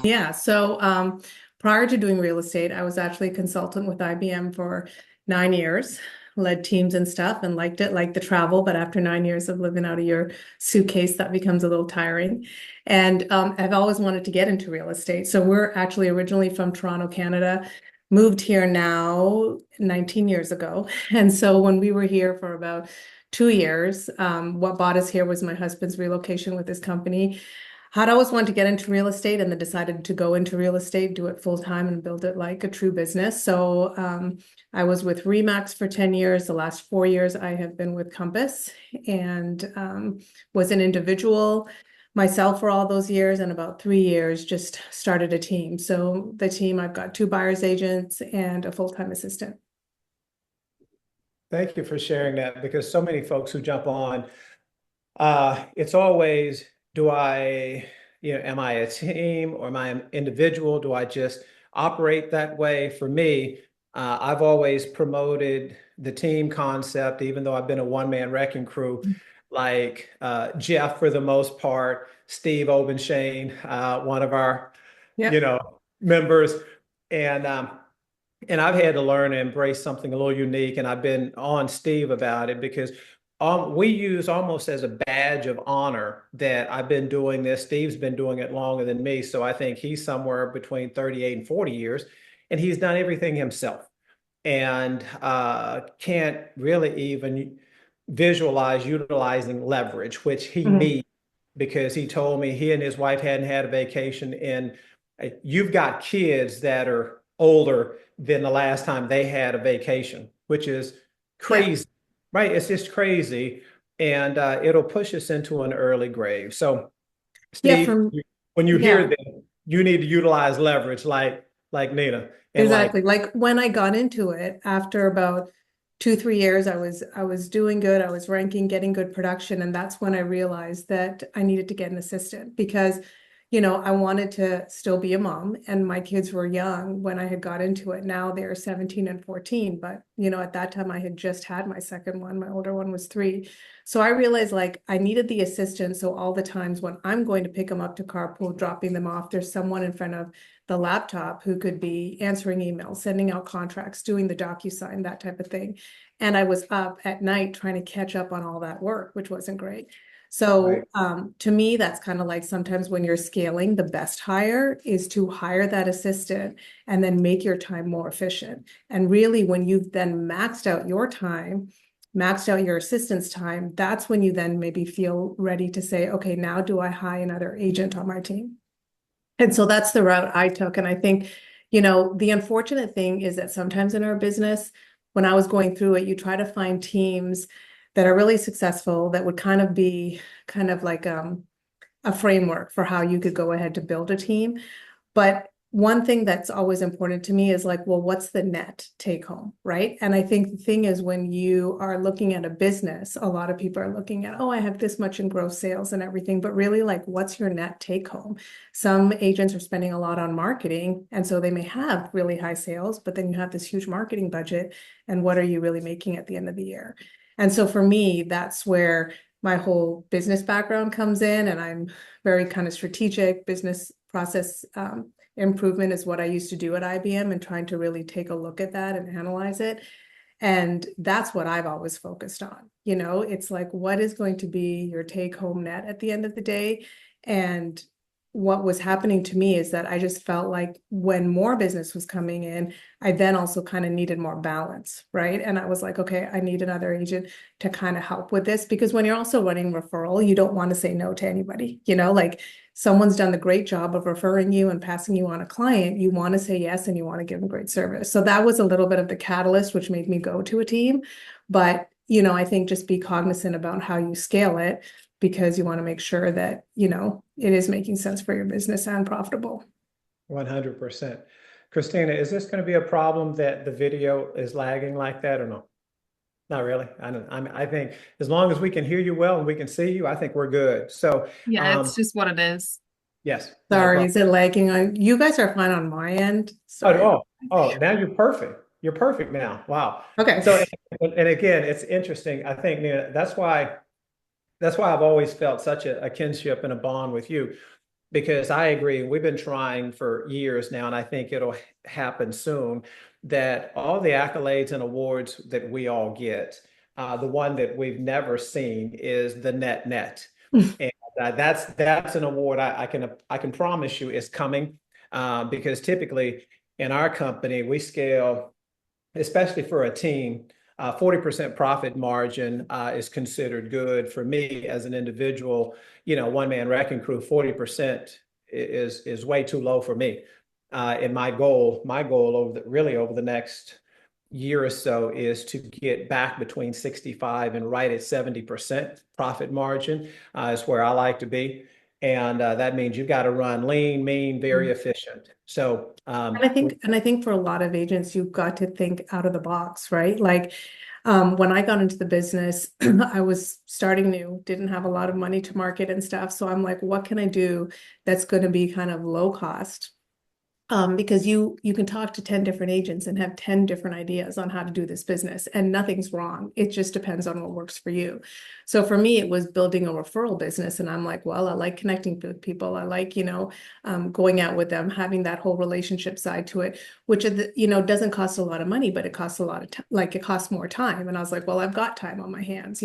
Yeah. Prior to doing real estate, I was actually a consultant with IBM for 9 years, led teams and stuff, and liked it, liked the travel. But after 9 years of living out of your suitcase, that becomes a little tiring. And I've always wanted to get into real estate. So we're actually originally from Toronto, Canada, moved here now 19 years ago. And so when we were here for about 2 years, what brought us here was my husband's relocation with his company. Had always wanted to get into real estate and then decided to go into real estate, do it full time and build it like a true business. I was with Remax for 10 years. The last 4 years I have been with Compass and was an individual myself for all those years, and about 3 years just started a team. So the team, I've got two buyer's agents and a full-time assistant. Thank you for sharing that because so many folks who jump on, it's always, do I, am I a team or am I an individual? Do I just operate that way? For me, I've always promoted the team concept, even though I've been a one-man wrecking crew, like Jeff for the most part, Steve Obenshane, one of our, Yeah. you know, members. And and I've had to learn and embrace something a little unique. And I've been on Steve about it because we use almost as a badge of honor that I've been doing this. Steve's been doing it longer than me. So I think he's somewhere between 38 and 40 years, and he's done everything himself and can't really even visualize utilizing leverage, which he Mhm. needs because he told me he and his wife hadn't had a vacation. And you've got kids that are older than the last time they had a vacation, which is Yeah. crazy, right? It's just crazy. And it'll push us into an early grave. So, Yeah. Steve, when you hear Yeah. that, you need to utilize leverage like Nina and like, Exactly. Like when I got into it, after about 2, 3 years, I was doing good. I was ranking, getting good production, and that's when I realized that I needed to get an assistant because, I wanted to still be a mom, and my kids were young when I had got into it. Now they're 17 and 14, but at that time I had just had my second one. My older one was 3. So I realized like I needed the assistant. So all the times when I'm going to pick them up to carpool, dropping them off, there's someone in front of the laptop who could be answering emails, sending out contracts, doing the DocuSign, that type of thing. And I was up at night trying to catch up on all that work, which wasn't great. right, To me, that's kind of like sometimes when you're scaling, the best hire is to hire that assistant and then make your time more efficient. And really, when you've then maxed out your time, maxed out your assistant's time, that's when you then maybe feel ready to say, okay, now do I hire another agent on my team? And so that's the route I took. And I think, the unfortunate thing is that sometimes in our business, when I was going through it, you try to find teams that are really successful that would kind of be kind of like a framework for how you could go ahead to build a team. But one thing that's always important to me is like, well, what's the net take home, right? And I think the thing is when you are looking at a business, a lot of people are looking at, oh, I have this much in gross sales and everything, but really like, what's your net take home? Some agents are spending a lot on marketing, and so they may have really high sales, but then you have this huge marketing budget, and what are you really making at the end of the year? And so for me, that's where my whole business background comes in, and I'm very kind of strategic business process improvement is what I used to do at IBM, and trying to really take a look at that and analyze it. And that's what I've always focused on. It's like, what is going to be your take home net at the end of the day? And what was happening to me is that I just felt like when more business was coming in, I then also kind of needed more balance, right? And I was like, okay, I need another agent to kind of help with this, because when you're also running referral, you don't want to say no to anybody, like someone's done the great job of referring you and passing you on a client, you want to say yes and you want to give them great service. So that was a little bit of the catalyst which made me go to a team. But I think just be cognizant about how you scale it, because you want to make sure that it is making sense for your business and profitable. 100%. Christina, is this going to be a problem that the video is lagging like that or no? Not really. I don't, I think as long as we can hear you well and we can see you, I think we're good. So, Yeah, it's just what it is. yes, not a Sorry, problem. is it lagging on you guys? Are fine on my end. Oh, Sorry. now you're perfect. You're perfect now. Wow. Okay. So, and again, it's interesting. I think, Nina, that's why that's why I've always felt such a kinship and a bond with you, because I agree. We've been trying for years now, and I think it'll happen soon, that all the accolades and awards that we all get, the one that we've never seen is the net. And that's an award I can promise you is coming, because typically in our company we scale, especially for a team. 40% profit margin is considered good. For me as an individual, one man wrecking crew, 40% is way too low for me. And my goal over the next year or so is to get back between 65 and right at 70% profit margin, is where I like to be. And that means you've got to run lean, mean, very efficient. So And I think for a lot of agents, you've got to think out of the box, right? Like when I got into the business, I was starting new, didn't have a lot of money to market and stuff. So I'm like, what can I do that's going to be kind of low cost? Because you can talk to 10 different agents and have 10 different ideas on how to do this business, and nothing's wrong. It just depends on what works for you. So for me, it was building a referral business, and I'm like, well, I like connecting with people. I like, going out with them, having that whole relationship side to it, which doesn't cost a lot of money, but it costs a lot of time. Like it costs more time. And I was like, well, I've got time on my hands.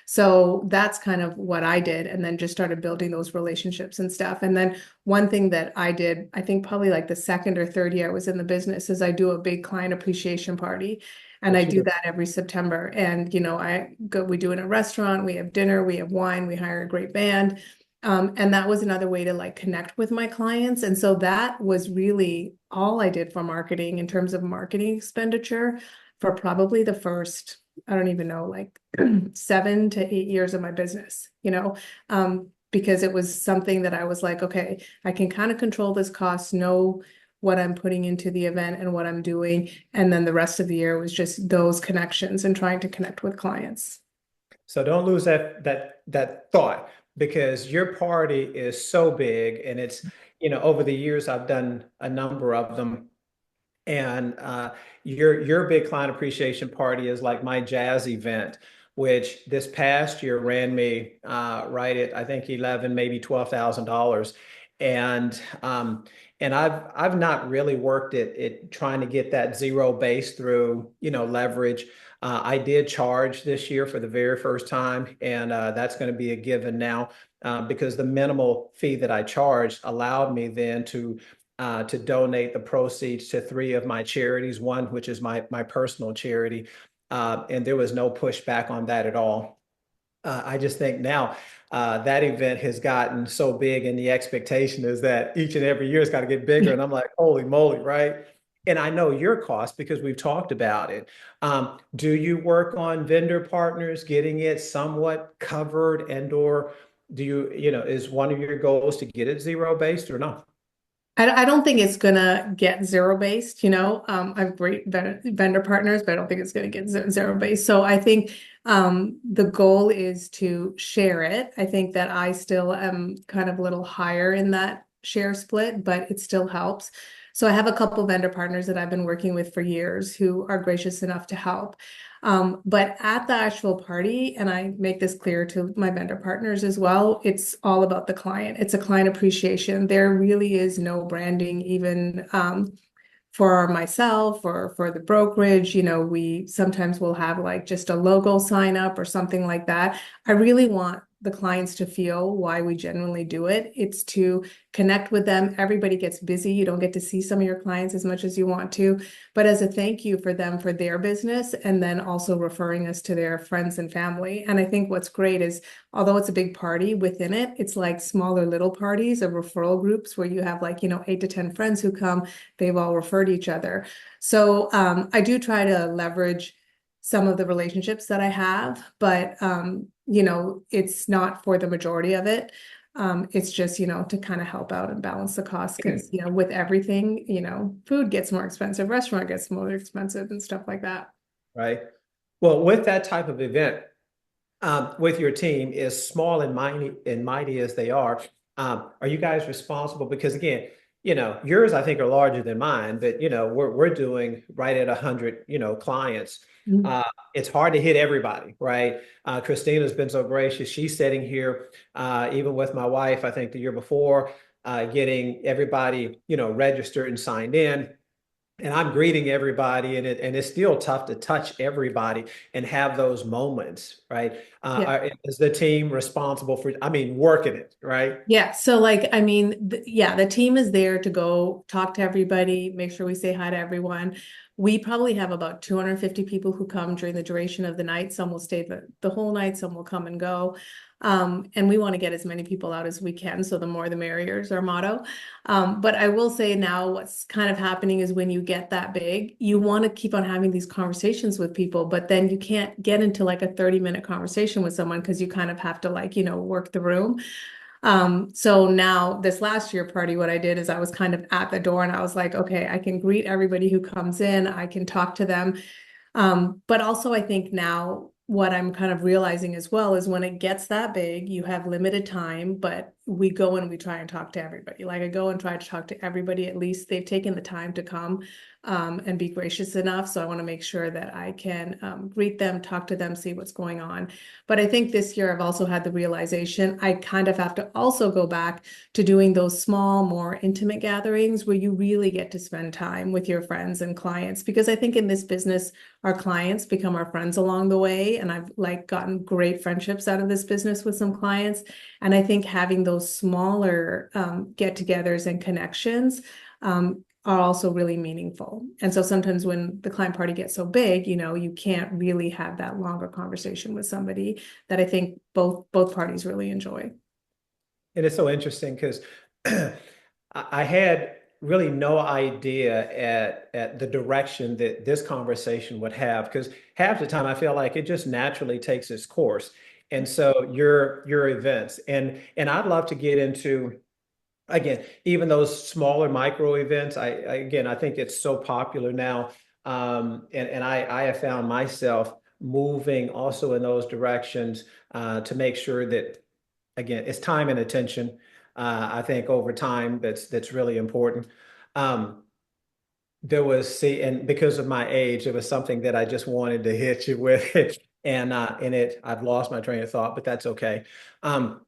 So that's kind of what I did, and then just started building those relationships and stuff. And then one thing that I did, I think probably like the second or third year I was in the business, is I do a big client appreciation party. And I do that every September. And, we do it in a restaurant, we have dinner, we have wine, we hire a great band. And that was another way to like connect with my clients. And so that was really all I did for marketing in terms of marketing expenditure for probably the first, I don't even know, like 7 to 8 years of my business. Because it was something that I was like, okay, I can kind of control this cost, know what I'm putting into the event and what I'm doing. And then the rest of the year was just those connections and trying to connect with clients. So don't lose that thought, because your party is so big, and it's, over the years I've done a number of them. And your big client appreciation party is like my jazz event, which this past year ran me right at, I think, 11, maybe $12,000. And I've not really worked at trying to get that zero base through, leverage. I did charge this year for the very first time, and that's going to be a given now, because the minimal fee that I charged allowed me then to donate the proceeds to three of my charities, one which is my personal charity, and there was no pushback on that at all. I just think now that event has gotten so big, and the expectation is that each and every year it's got to get bigger. And I'm like, holy moly, right? And I know your cost because we've talked about it. Do you work on vendor partners getting it somewhat covered, and/or do is one of your goals to get it zero based or no? I don't think it's gonna get zero based. I have great vendor partners, but I don't think it's gonna get zero based. So I think the goal is to share it. I think that I still am kind of a little higher in that share split, but it still helps. So I have a couple vendor partners that I've been working with for years who are gracious enough to help. But at the actual party, and I make this clear to my vendor partners as well, it's all about the client. It's a client appreciation. There really is no branding, even for myself or for the brokerage. We sometimes will have like just a logo sign up or something like that. I really want the clients to feel why we genuinely do it. It's to connect with them. Everybody gets busy. You don't get to see some of your clients as much as you want to, but as a thank you for them for their business, and then also referring us to their friends and family. And I think what's great is, although it's a big party, within it, it's like smaller little parties of referral groups where you have like, 8 to 10 friends who come, they've all referred each other. So I do try to leverage some of the relationships that I have, but it's not for the majority of it. It's just, to kind of help out and balance the cost, because, with everything, food gets more expensive, restaurant gets more expensive and stuff like that. Right. Well, with that type of event, with your team, as small and mighty as they are you guys responsible? Because again, yours I think are larger than mine, but we're doing right at 100, clients. Mhm. Uh, it's hard to hit everybody, right? Christina's been so gracious. She's sitting here, even with my wife, I think the year before, getting everybody, registered and signed in. And I'm greeting everybody, and it's still tough to touch everybody and have those moments, right? Yeah. Is the team responsible for, I mean, working it, right? Yeah. So like, I mean, yeah, the team is there to go talk to everybody, make sure we say hi to everyone. We probably have about 250 people who come during the duration of the night. Some will stay the whole night, some will come and go. And we want to get as many people out as we can. So the more the merrier is our motto. But I will say now what's kind of happening is when you get that big, you want to keep on having these conversations with people, but then you can't get into like a 30-minute conversation with someone because you kind of have to like, work the room. So now this last year party, what I did is I was kind of at the door and I was like, okay, I can greet everybody who comes in, I can talk to them. But also I think now what I'm kind of realizing as well is when it gets that big, you have limited time, but we go and we try and talk to everybody. Like I go and try to talk to everybody, at least they've taken the time to come and be gracious enough. So I want to make sure that I can greet them, talk to them, see what's going on. But I think this year I've also had the realization I kind of have to also go back to doing those small, more intimate gatherings where you really get to spend time with your friends and clients. Because I think in this business, our clients become our friends along the way. And I've like gotten great friendships out of this business with some clients. And I think having those smaller get-togethers and connections are also really meaningful. And so sometimes when the client party gets so big, you can't really have that longer conversation with somebody that I think both parties really enjoy. And it's so interesting because I had really no idea at the direction that this conversation would have, because half the time I feel like it just naturally takes its course. And so your events, and I'd love to get into, again, even those smaller micro events. Again, I think it's so popular now. And I have found myself moving also in those directions, to make sure that, again, it's time and attention. I think over time, that's really important. Um, there was, see, and because of my age, it was something that I just wanted to hit you with, and I've lost my train of thought, but that's okay. Um,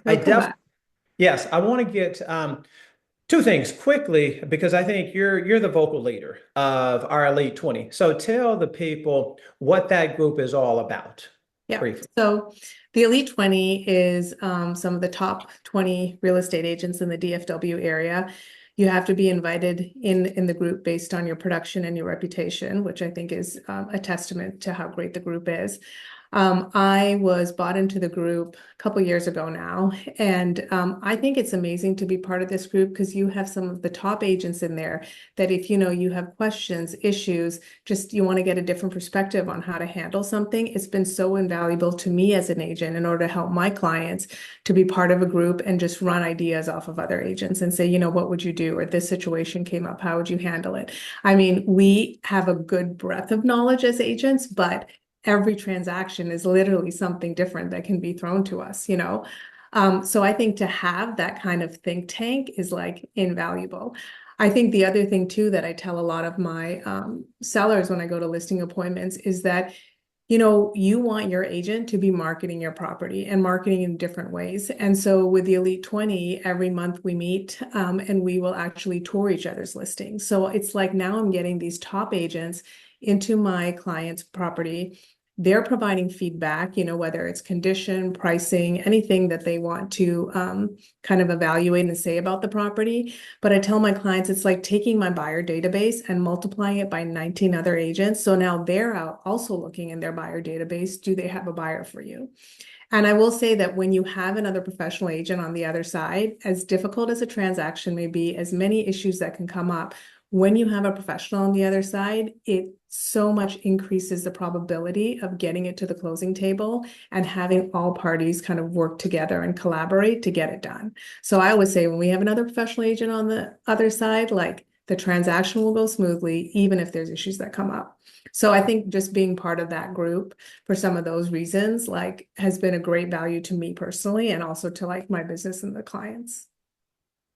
I They'll come definitely, back. yes, I want to get two things quickly, because I think you're the vocal leader of our Elite 20. So tell the people what that group is all about, Yeah. briefly. So the Elite 20 is some of the top 20 real estate agents in the DFW area. You have to be invited in the group based on your production and your reputation, which I think is a testament to how great the group is. I was bought into the group a couple years ago now, and I think it's amazing to be part of this group because you have some of the top agents in there that if you have questions, issues, just you want to get a different perspective on how to handle something. It's been so invaluable to me as an agent in order to help my clients to be part of a group and just run ideas off of other agents and say, what would you do? Or this situation came up, how would you handle it? I mean, we have a good breadth of knowledge as agents, but every transaction is literally something different that can be thrown to us. So I think to have that kind of think tank is like invaluable. I think the other thing too that I tell a lot of my sellers when I go to listing appointments is that you want your agent to be marketing your property and marketing in different ways. And so with the Elite 20, every month we meet and we will actually tour each other's listings. So it's like now I'm getting these top agents into my client's property. They're providing feedback, whether it's condition, pricing, anything that they want to kind of evaluate and say about the property. But I tell my clients it's like taking my buyer database and multiplying it by 19 other agents. So now they're out also looking in their buyer database. Do they have a buyer for you? And I will say that when you have another professional agent on the other side, as difficult as a transaction may be, as many issues that can come up, when you have a professional on the other side, it so much increases the probability of getting it to the closing table and having all parties kind of work together and collaborate to get it done. So I always say when we have another professional agent on the other side, like the transaction will go smoothly, even if there's issues that come up. So I think just being part of that group for some of those reasons, like has been a great value to me personally and also to like my business and the clients.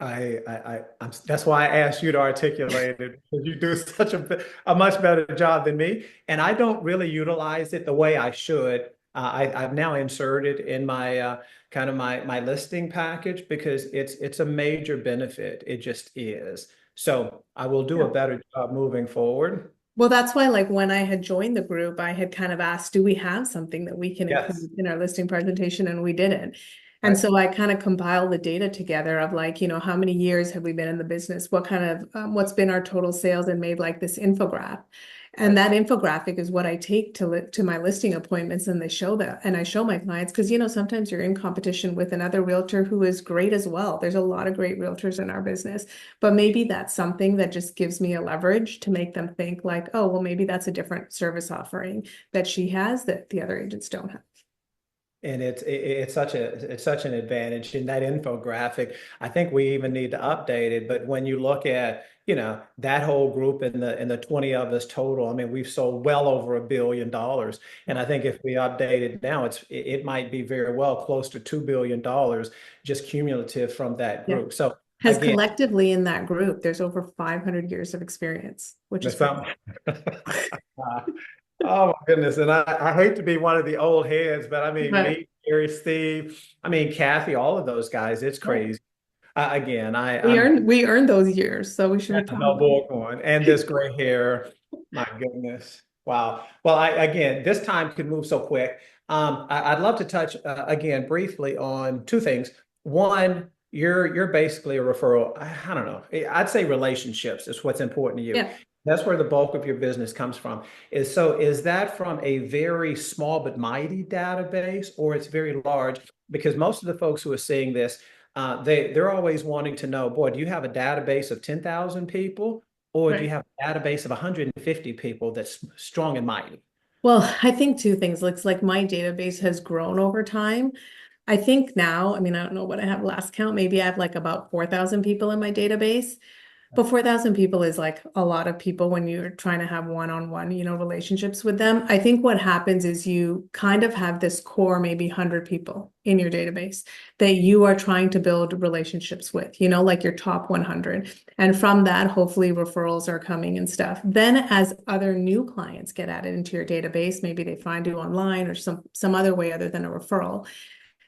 That's why I asked you to articulate it because you do such a much better job than me, and I don't really utilize it the way I should. I've now inserted in my kind of my listing package because it's a major benefit. It just is. So I will do a Yeah. better job moving forward. Well, that's why, like, when I had joined the group, I had kind of asked, do we have something that we can Yes. include in our listing presentation? And we didn't. And Right. so I kind of compiled the data together of like, how many years have we been in the business? What kind of, what's been our total sales, and made like this infographic. And Right. that infographic is what I take to my listing appointments, and they show that, and I show my clients, because sometimes you're in competition with another realtor who is great as well. There's a lot of great realtors in our business, but maybe that's something that just gives me a leverage to make them think like, oh, well, maybe that's a different service offering that she has that the other agents don't have. And it's such an advantage in that infographic. I think we even need to update it. But when you look at, that whole group and the 20 of us total, I mean, we've sold well over $1 billion. And I think if we update it now, it might be very well close to $2 billion just cumulative from that Yeah. group. So Because again, collectively in that group, there's over 500 years of experience, which is there's crazy. something. Oh my goodness. And I hate to be one of the old heads, but I mean, But me, Gary, Steve, I mean, Kathy, all of those guys, it's yeah, crazy. Again, we I'm earned those years, so we should be proud no of them. Bullhorn and this gray hair. My goodness. Wow. Well, again, this time could move so quick. I'd love to touch again briefly on two things. One, you're basically a referral. I don't know. I'd say relationships is what's important to you. Yeah, That's where the bulk of your business comes from. Is that from a very small but mighty database, or it's very large? Because most of the folks who are seeing this, they're always wanting to know, boy, do you have a database of 10,000 people, or do you right. have a database of 150 people that's strong and mighty? Well, I think two things. Looks like my database has grown over time. I think now, I mean, I don't know what I have last count. Maybe I have like about 4,000 people in my database. But 4,000 people is like a lot of people when you're trying to have one-on-one, relationships with them. I think what happens is you kind of have this core, maybe 100 people in your database that you are trying to build relationships with, like your top 100. And from that, hopefully referrals are coming and stuff. Then as other new clients get added into your database, maybe they find you online or some other way other than a referral,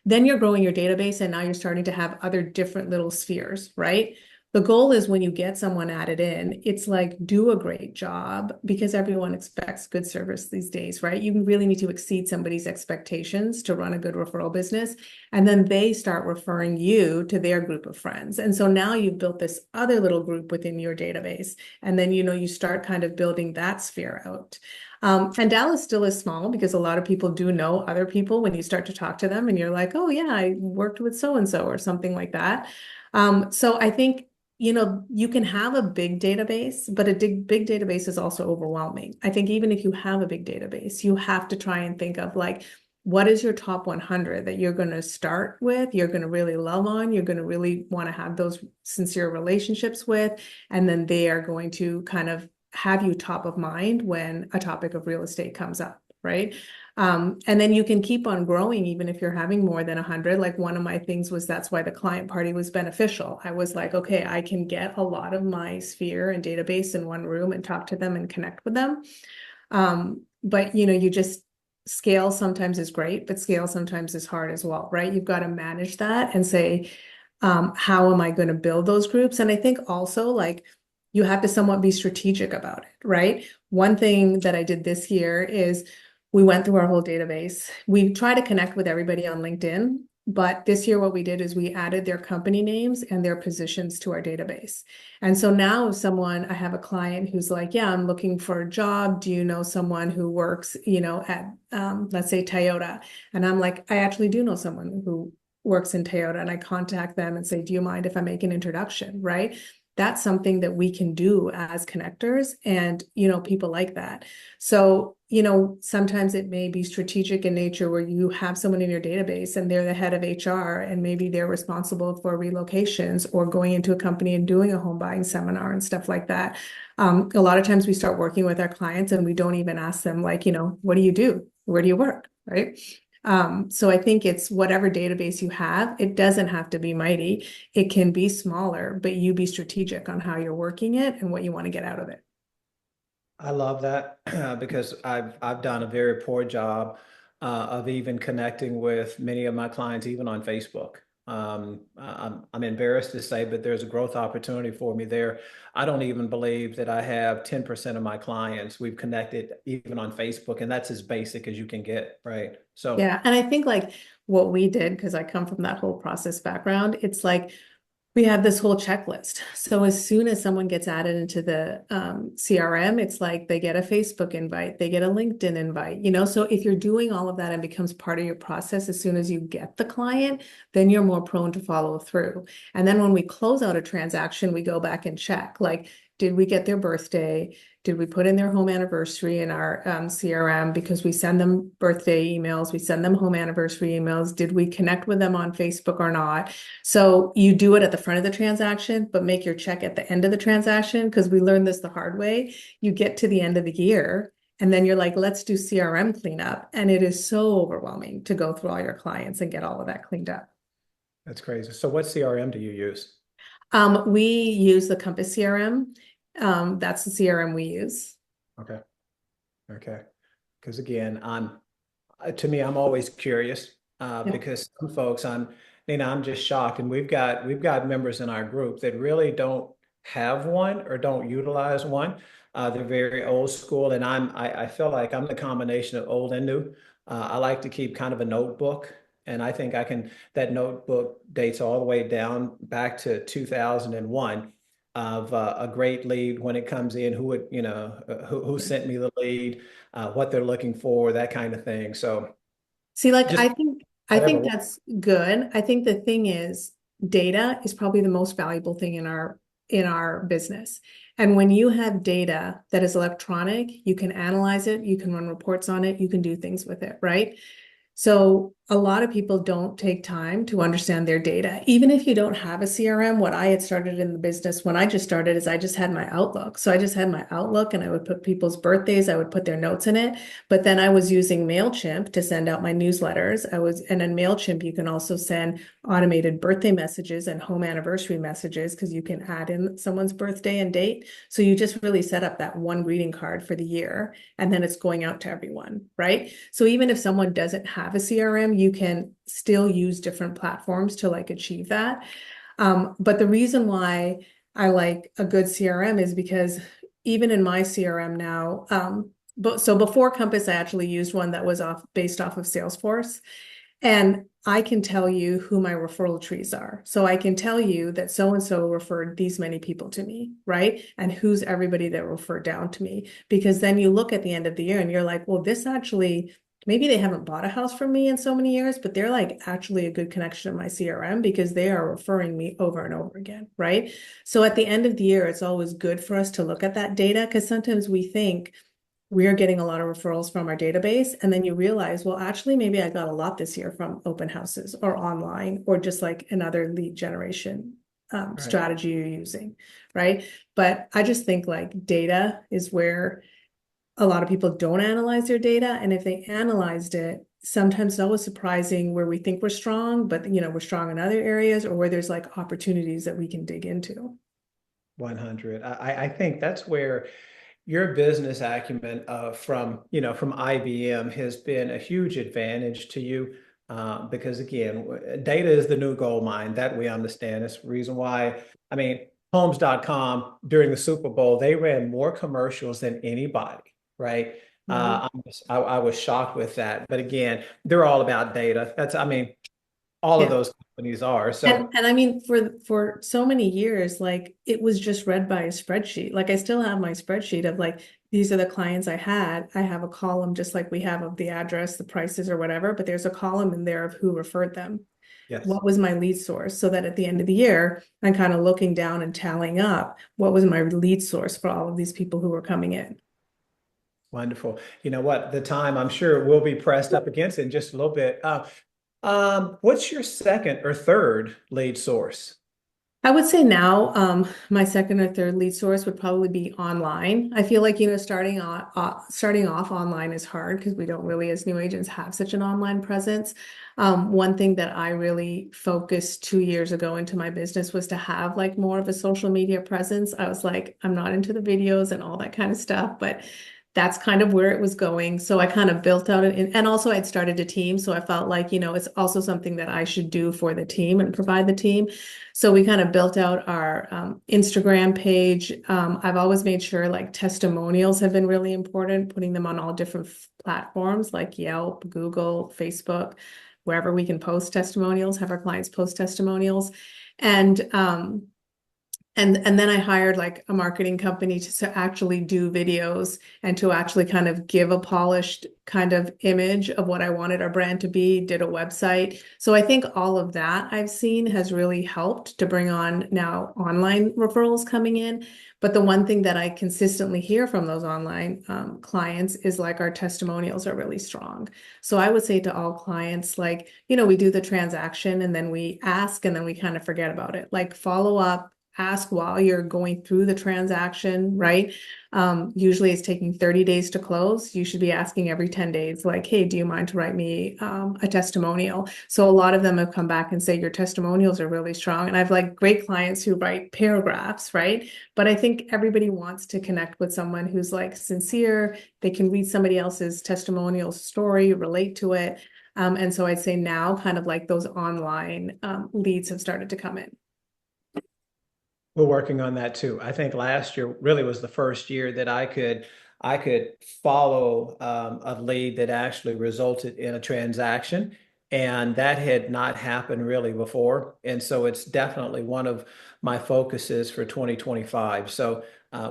then you're growing your database, and now you're starting to have other different little spheres, right? The goal is when you get someone added in, it's like, do a great job, because everyone expects good service these days, right? You really need to exceed somebody's expectations to run a good referral business. And then they start referring you to their group of friends. And so now you've built this other little group within your database. And then, you start kind of building that sphere out. And Dallas still is small because a lot of people do know other people when you start to talk to them, and you're like, oh yeah, I worked with so-and-so or something like that. So I think, you can have a big database, but a big database is also overwhelming. I think even if you have a big database, you have to try and think of like, what is your top 100 that you're going to start with, you're going to really love on, you're going to really want to have those sincere relationships with, and then they are going to kind of have you top of mind when a topic of real estate comes up, right? And then you can keep on growing even if you're having more than 100. Like one of my things was that's why the client party was beneficial. I was like, okay, I can get a lot of my sphere and database in one room and talk to them and connect with them. But you just scale sometimes is great, but scale sometimes is hard as well, right? You've got to manage that and say, how am I going to build those groups? And I think also like you have to somewhat be strategic about it, right? One thing that I did this year is we went through our whole database. We try to connect with everybody on LinkedIn, but this year what we did is we added their company names and their positions to our database. And so now if I have a client who's like, yeah, I'm looking for a job. Do you know someone who works, at, let's say Toyota? And I'm like, I actually do know someone who works in Toyota, and I contact them and say, do you mind if I make an introduction, right? That's something that we can do as connectors, and, people like that. So, sometimes it may be strategic in nature where you have someone in your database and they're the head of HR, and maybe they're responsible for relocations or going into a company and doing a home buying seminar and stuff like that. A lot of times we start working with our clients and we don't even ask them like, what do you do? Where do you work? Right? So I think it's whatever database you have, it doesn't have to be mighty. It can be smaller, but you be strategic on how you're working it and what you want to get out of it. I love that because I've done a very poor job of even connecting with many of my clients, even on Facebook. I'm embarrassed to say, but there's a growth opportunity for me there. I don't even believe that I have 10% of my clients we've connected even on Facebook, and that's as basic as you can get, right? So Yeah. And I think like what we did, because I come from that whole process background, it's like we have this whole checklist. So as soon as someone gets added into the CRM, it's like they get a Facebook invite, they get a LinkedIn invite, you know? So if you're doing all of that and becomes part of your process, as soon as you get the client, then you're more prone to follow through. And then when we close out a transaction, we go back and check, like, did we get their birthday? Did we put in their home anniversary in our CRM because we send them birthday emails, we send them home anniversary emails? Did we connect with them on Facebook or not? So you do it at the front of the transaction, but make your check at the end of the transaction because we learned this the hard way. You get to the end of the year and then you're like, let's do CRM cleanup. And it is so overwhelming to go through all your clients and get all of that cleaned up. that's crazy. So what CRM do you use? We use the Compass CRM. That's the CRM we use. Okay. Okay. Because again, to me, I'm always curious Yeah. because some folks, I'm just shocked, and we've got members in our group that really don't have one or don't utilize one. They're very old school, and I feel like I'm the combination of old and new. I like to keep kind of a notebook, and I think I can. That notebook dates all the way down back to 2001 of a great lead when it comes in, who would, who sent me the lead, what they're looking for, that kind of thing. So See, like just I think whatever. that's good. I think the thing is data is probably the most valuable thing in our business. And when you have data that is electronic, you can analyze it, you can run reports on it, you can do things with it, right? So a lot of people don't take time to understand their data. Even if you don't have a CRM, what I had started in the business when I just started is I just had my Outlook. So I just had my Outlook and I would put people's birthdays, I would put their notes in it. But then I was using MailChimp to send out my newsletters. And in MailChimp, you can also send automated birthday messages and home anniversary messages because you can add in someone's birthday and date. So you just really set up that one greeting card for the year and then it's going out to everyone, right? So even if someone doesn't have a CRM, you can still use different platforms to like achieve that. But the reason why I like a good CRM is because even in my CRM now, but so before Compass, I actually used one that was based off of Salesforce. And I can tell you who my referral trees are. So I can tell you that so and so referred these many people to me, right? And who's everybody that referred down to me. Because then you look at the end of the year and you're like, well, this actually, maybe they haven't bought a house from me in so many years, but they're like actually a good connection in my CRM because they are referring me over and over again, right? So at the end of the year, it's always good for us to look at that data because sometimes we think, we are getting a lot of referrals from our database. And then you realize, well, actually, maybe I got a lot this year from open houses or online or just like another lead generation Right. strategy you're using, right? But I just think like data is where a lot of people don't analyze their data. And if they analyzed it, sometimes it's always surprising where we think we're strong, but we're strong in other areas or where there's like opportunities that we can dig into. 100. I think that's where your business acumen from IBM has been a huge advantage to you because again, data is the new gold mine that we understand. It's the reason why, I mean, Homes.com during the Super Bowl, they ran more commercials than anybody, right? Mhm. I was shocked with that. But again, they're all about data. I mean, all of Yeah. those companies are. And So and I mean for so many years, like it was just read by a spreadsheet. Like I still have my spreadsheet of like these are the clients I had. I have a column just like we have of the address, the prices or whatever, but there's a column in there of who referred them. yes. What was my lead source? So that at the end of the year, I'm kind of looking down and tallying up what was my lead source for all of these people who were coming in. Wonderful. You know what? The time I'm sure we'll be pressed up against it in just a little bit. What's your second or third lead source? I would say now, my second or third lead source would probably be online. I feel like, starting off online is hard because we don't really, as new agents, have such an online presence. One thing that I really focused 2 years ago into my business was to have like more of a social media presence. I was like, I'm not into the videos and all that kind of stuff, but that's kind of where it was going. So I kind of built out and also I'd started a team. So I felt like, it's also something that I should do for the team and provide the team. So we kind of built out our Instagram page. I've always made sure like testimonials have been really important, putting them on all different platforms like Yelp, Google, Facebook, wherever we can post testimonials, have our clients post testimonials. And and then I hired like a marketing company to actually do videos and to actually kind of give a polished kind of image of what I wanted our brand to be, did a website. So I think all of that I've seen has really helped to bring on now online referrals coming in. But the one thing that I consistently hear from those online clients is like our testimonials are really strong. So I would say to all clients, like, we do the transaction and then we ask and then we kind of forget about it. Like follow up, ask while you're going through the transaction, right? Usually it's taking 30 days to close. You should be asking every 10 days, like, hey, do you mind to write me a testimonial? So a lot of them have come back and say your testimonials are really strong. And I've like great clients who write paragraphs, right? But I think everybody wants to connect with someone who's like sincere. They can read somebody else's testimonial story, relate to it. And so I'd say now kind of like those online leads have started to come in. We're working on that too. I think last year really was the first year that I could follow a lead that actually resulted in a transaction, and that had not happened really before. And so it's definitely one of my focuses for 2025. So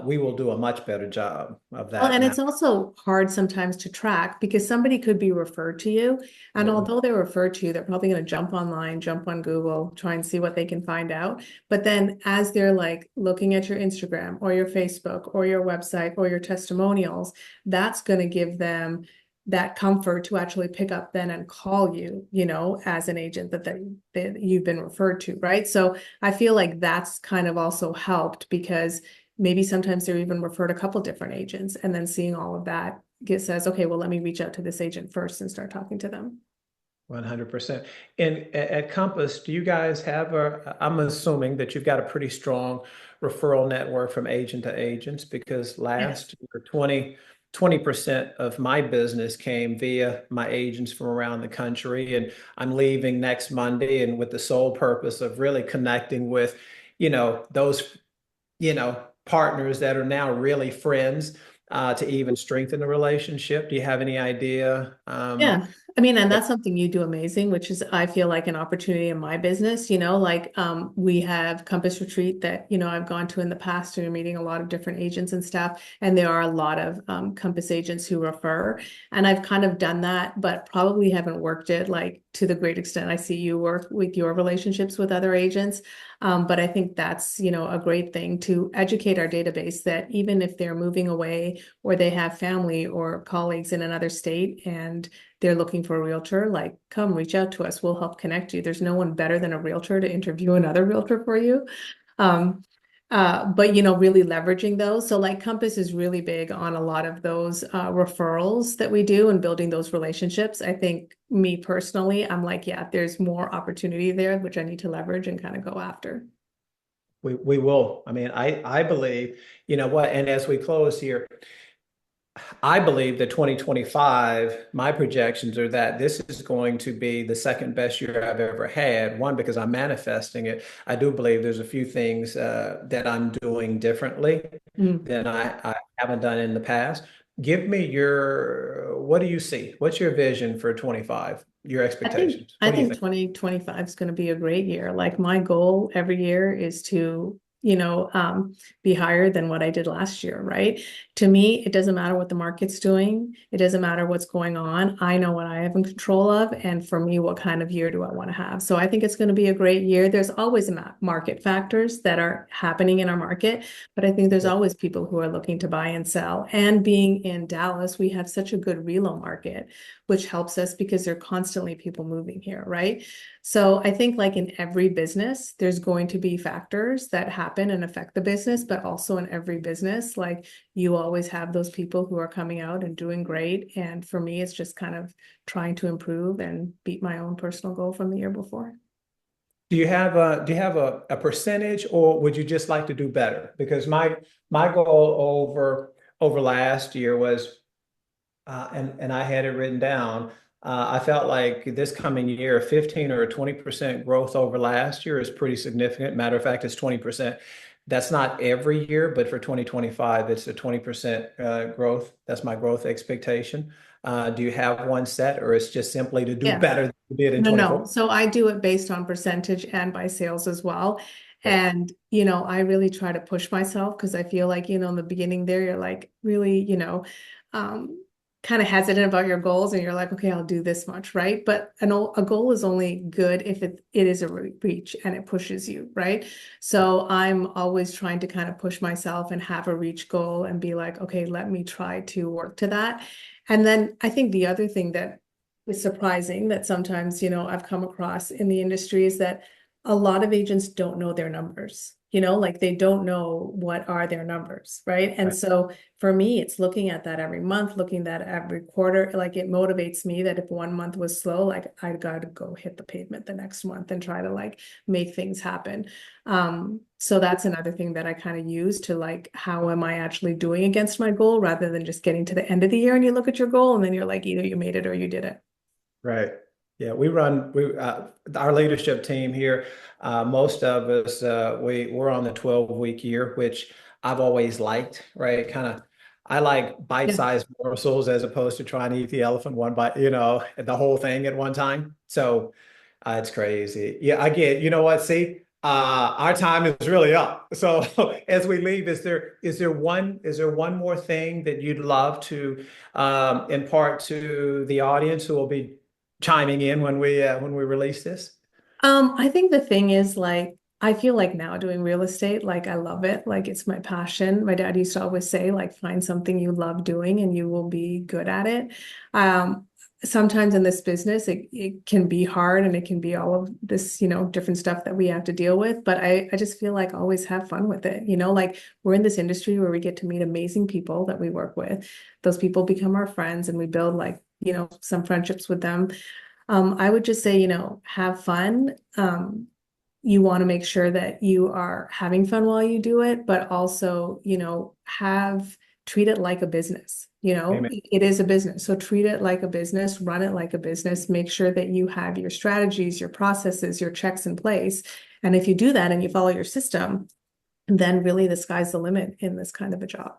we will do a much better job of Well, that and now. it's also hard sometimes to track because somebody could be referred to you. And Absolutely. although they're referred to you, they're probably going to jump online, jump on Google, try and see what they can find out. But then as they're like looking at your Instagram or your Facebook or your website or your testimonials, that's going to give them that comfort to actually pick up then and call you, as an agent that you've been referred to, right? So I feel like that's kind of also helped because maybe sometimes they're even referred a couple different agents and then seeing all of that says, okay, well, let me reach out to this agent first and start talking to them. 100%. And at Compass, do you guys have I'm assuming that you've got a pretty strong referral network from agent to agents because Yes. last year, 20% of my business came via my agents from around the country. And I'm leaving next Monday and with the sole purpose of really connecting with, those, partners that are now really friends to even strengthen the relationship. Do you have any idea? Yeah. I mean, and that's something you do amazing, which is I feel like an opportunity in my business, like we have Compass Retreat that, I've gone to in the past and you're meeting a lot of different agents and stuff. And there are a lot of Compass agents who refer. And I've kind of done that, but probably haven't worked it like to the great extent I see you work with your relationships with other agents. But I think that's, a great thing to educate our database that even if they're moving away or they have family or colleagues in another state and they're looking for a realtor, like come reach out to us. We'll help connect you. There's no one better than a realtor to interview another realtor for you. Um, but really leveraging those. So like Compass is really big on a lot of those referrals that we do and building those relationships. I think me personally, I'm like, yeah, there's more opportunity there, which I need to leverage and kind of go after. We will. I mean, I believe, you know what, and as we close here, I believe that 2025, my projections are that this is going to be the second best year I've ever had. One, because I'm manifesting it. I do believe there's a few things that I'm doing differently Mm. than I haven't done in the past. Give me what do you see? What's your vision for 25? Your I think expectations? I What do you think think? 2025 is going to be a great year. Like my goal every year is to, be higher than what I did last year, right? To me, it doesn't matter what the market's doing. It doesn't matter what's going on. I know what I have in control of, and for me, what kind of year do I want to have? So I think it's going to be a great year. There's always market factors that are happening in our market, but I think there's always people who are looking to buy and sell. And being in Dallas, we have such a good relo market which helps us because there are constantly people moving here, right? So I think like in every business, there's going to be factors that happen and affect the business, but also in every business, like you always have those people who are coming out and doing great. And for me, it's just kind of trying to improve and beat my own personal goal from the year before. Do you have a percentage, or would you just like to do better? Because my goal over last year was, and I had it written down. I felt like this coming year, 15 or 20% growth over last year is pretty significant. Matter of fact, it's 20%. That's not every year, but for 2025, it's a 20% growth. That's my growth expectation. Do you have one set, or it's just simply to do Yeah. better than you did in No. 24? So I do it based on percentage and by sales as well. And, I really try to push myself because I feel like, in the beginning there, you're like really, um, kind of hesitant about your goals and you're like, okay, I'll do this much, right? But a goal is only good if it is a reach and it pushes you, right? So I'm always trying to kind of push myself and have a reach goal and be like, okay, let me try to work to that. And then I think the other thing that is surprising that sometimes, I've come across in the industry is that a lot of agents don't know their numbers, like they don't know what are their numbers, right? And Right. so for me, it's looking at that every month, looking at that every quarter. Like it motivates me that if one month was slow, like I got to go hit the pavement the next month and try to like make things happen. So that's another thing that I kind of use to like, how am I actually doing against my goal rather than just getting to the end of the year and you look at your goal and then you're like, either you made it or you didn't. Right. Yeah, our leadership team here, most of us we're on the 12-week year, which I've always liked, right? I like Yeah. bite-sized morsels as opposed to trying to eat the elephant one bite, the whole thing at one time. So it's crazy. Yeah, I get, you know what? See, our time is really up. So as we leave, is there one more thing that you'd love to impart to the audience who will be chiming in when we release this? I think the thing is like I feel like now doing real estate, like I love it. Like it's my passion. My dad used to always say, like, find something you love doing and you will be good at it. Um, Sometimes in this business, it can be hard and it can be all of this, different stuff that we have to deal with. But I just feel like always have fun with it. Like we're in this industry where we get to meet amazing people that we work with. Those people become our friends and we build like, some friendships with them. I would just say, have fun. You want to make sure that you are having fun while you do it, but also, treat it like a business. Amen. It is a business. So treat it like a business, run it like a business, make sure that you have your strategies, your processes, your checks in place. And if you do that and you follow your system, then really the sky's the limit in this kind of a job.